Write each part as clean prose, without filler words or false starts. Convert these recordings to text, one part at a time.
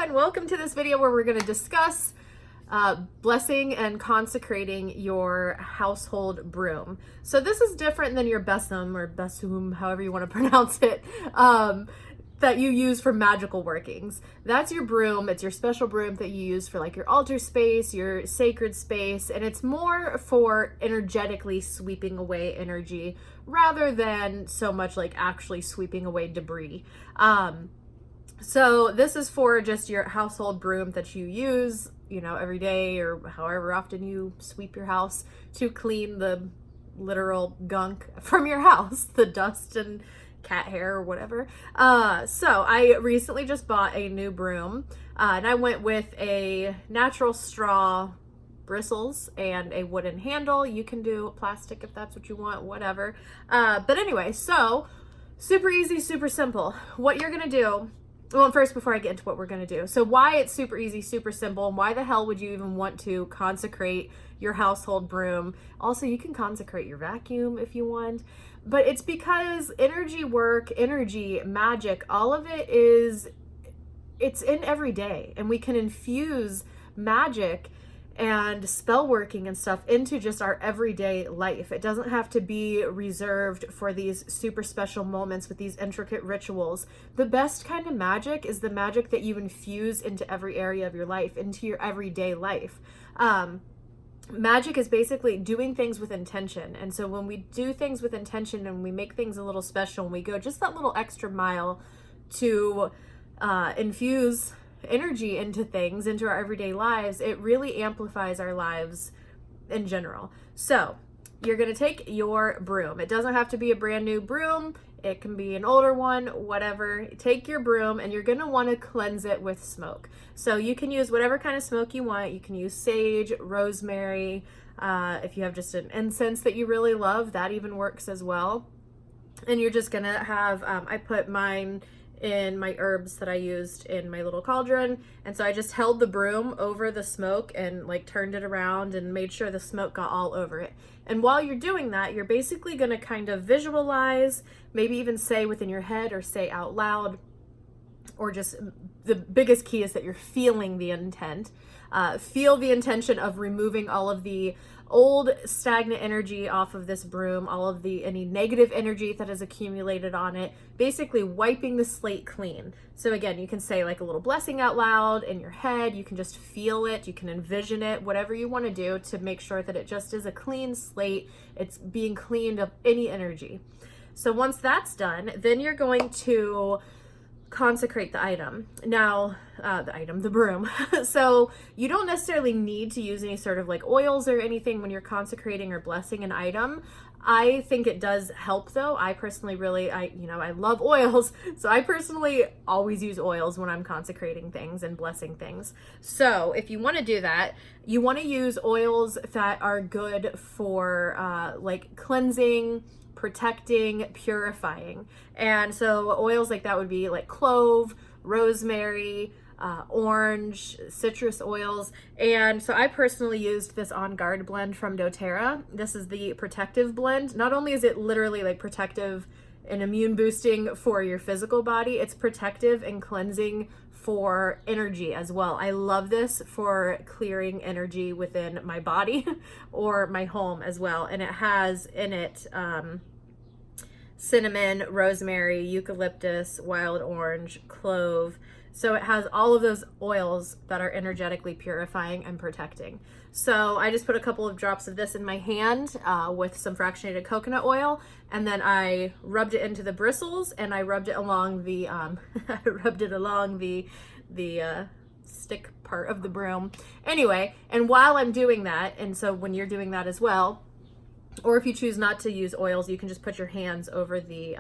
and welcome to this video where we're going to discuss blessing and consecrating your household broom. So this is different than your besom or besum, however you want to pronounce it, that you use for magical workings. That's your broom. It's your special broom that you use for like your altar space, your sacred space, and it's more for energetically sweeping away energy rather than so much like actually sweeping away debris. So this is for just your household broom that you use, you know, every day or however often you sweep your house to clean the literal gunk from your house, the dust and cat hair or whatever. So I recently just bought a new broom and I went with a natural straw bristles and a wooden handle. You can do plastic if that's what you want, whatever. But anyway, so super easy, super simple. What you're gonna do, well, first, before I get into what we're going to do, so why it's super easy, super simple, and why the hell would you even want to consecrate your household broom? Also, you can consecrate your vacuum if you want, but it's because energy work, energy, magic, all of it it's in every day, and we can infuse magic and spell working and stuff into just our everyday life. It doesn't have to be reserved for these super special moments with these intricate rituals. The best kind of magic is the magic that you infuse into every area of your life, into your everyday life. Magic is basically doing things with intention. And so when we do things with intention and we make things a little special and we go just that little extra mile to infuse energy into things, into our everyday lives, it really amplifies our lives in general. So you're going to take your broom. It doesn't have to be a brand new broom. It can be an older one, whatever. Take your broom and you're going to want to cleanse it with smoke. So you can use whatever kind of smoke you want. You can use sage, rosemary. If you have just an incense that you really love, that even works as well. And you're just going to have, I put mine in my herbs that I used in my little cauldron. And so I just held the broom over the smoke and like turned it around and made sure the smoke got all over it. And while you're doing that, you're basically going to kind of visualize, maybe even say within your head or say out loud, or just the biggest key is that you're feeling the intent. Feel the intention of removing all of the old stagnant energy off of this broom, all of any negative energy that has accumulated on it, basically wiping the slate clean. So again, you can say like a little blessing out loud in your head. You can just feel it. You can envision it, whatever you want to do to make sure that it just is a clean slate. It's being cleaned of any energy. So once that's done, then you're going to consecrate the item. Now, the broom. So you don't necessarily need to use any sort of like oils or anything when you're consecrating or blessing an item. I think it does help though. I personally I love oils. So I personally always use oils when I'm consecrating things and blessing things. So if you want to do that, you want to use oils that are good for like cleansing, protecting, purifying. And so oils like that would be like clove, rosemary, orange, citrus oils. And so I personally used this Onguard Blend from Doterra. This is the protective blend. Not only is it literally like protective and immune boosting for your physical body, it's protective and cleansing for energy as well. I love this for clearing energy within my body or my home as well. And it has in it cinnamon, rosemary, eucalyptus, wild orange, clove. So it has all of those oils that are energetically purifying and protecting. So I just put a couple of drops of this in my hand with some fractionated coconut oil, and then I rubbed it into the bristles and I rubbed it along the the stick part of the broom. Anyway, and while I'm doing that, and so when you're doing that as well, or if you choose not to use oils, you can just put your hands over the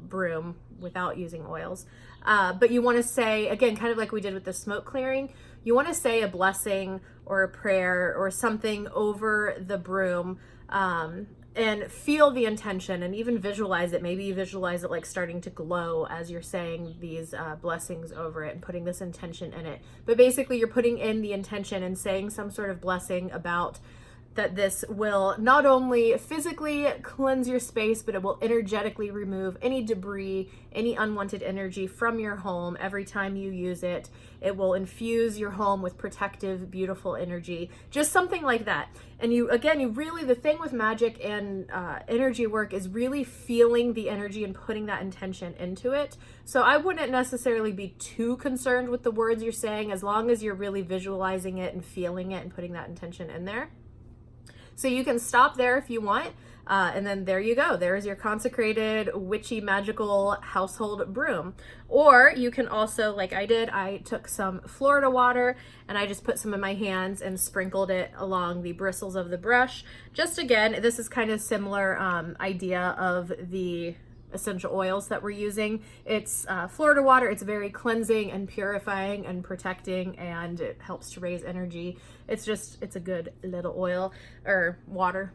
broom without using oils. But you want to say, again, kind of like we did with the smoke clearing, you want to say a blessing or a prayer or something over the broom and feel the intention and even visualize it. Maybe you visualize it like starting to glow as you're saying these blessings over it and putting this intention in it. But basically you're putting in the intention and saying some sort of blessing about that this will not only physically cleanse your space, but it will energetically remove any debris, any unwanted energy from your home every time you use it. It will infuse your home with protective, beautiful energy, just something like that. And you really, the thing with magic and energy work is really feeling the energy and putting that intention into it. So I wouldn't necessarily be too concerned with the words you're saying, as long as you're really visualizing it and feeling it and putting that intention in there. So you can stop there if you want, and then there you go. There's your consecrated, witchy, magical household broom. Or you can also, like I did, I took some Florida water and I just put some in my hands and sprinkled it along the bristles of the brush. Just again, this is kind of similar idea of the essential oils that we're using. It's Florida water. It's very cleansing and purifying and protecting, and it helps to raise energy. It's a good little oil or water.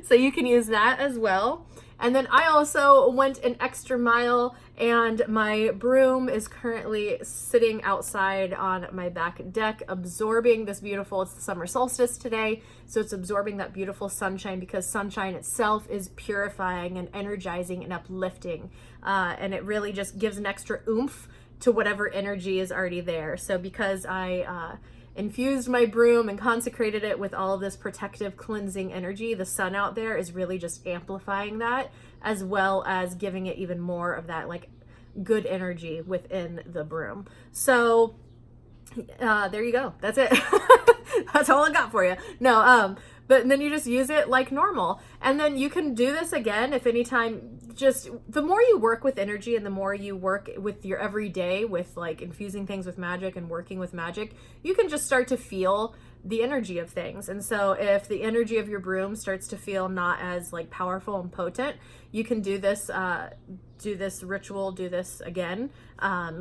So you can use that as well. And then I also went an extra mile, and my broom is currently sitting outside on my back deck, absorbing this beautiful, it's the summer solstice today, so it's absorbing that beautiful sunshine, because sunshine itself is purifying and energizing and uplifting. And it really just gives an extra oomph to whatever energy is already there. So because I infused my broom and consecrated it with all of this protective, cleansing energy, the sun out there is really just amplifying that, as well as giving it even more of that like good energy within the broom. So there you go. That's it. That's all I got for you. No, but then you just use it like normal. And then you can do this again if anytime, just the more you work with energy and the more you work with your everyday with like infusing things with magic and working with magic, you can just start to feel the energy of things. And so if the energy of your broom starts to feel not as like powerful and potent, you can do this ritual, do this again,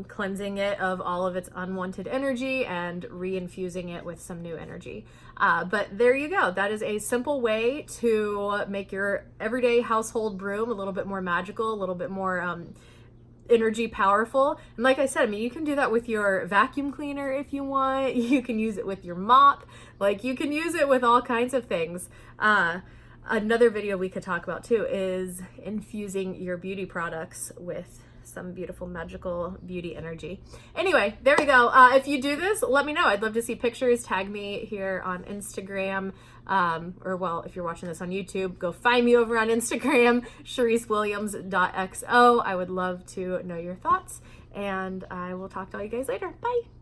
cleansing it of all of its unwanted energy and re-infusing it with some new energy. But there you go. That is a simple way to make your everyday household broom a little bit more magical, a little bit more energy powerful. And like I said, I mean, you can do that with your vacuum cleaner if you want. You can use it with your mop. Like, you can use it with all kinds of things. Another video we could talk about too is infusing your beauty products with some beautiful magical beauty energy. Anyway, there we go. If you do this, let me know. I'd love to see pictures. Tag me here on Instagram. Or well, if you're watching this on YouTube, go find me over on Instagram, ChariceWilliams.xo. I would love to know your thoughts, and I will talk to all you guys later. Bye.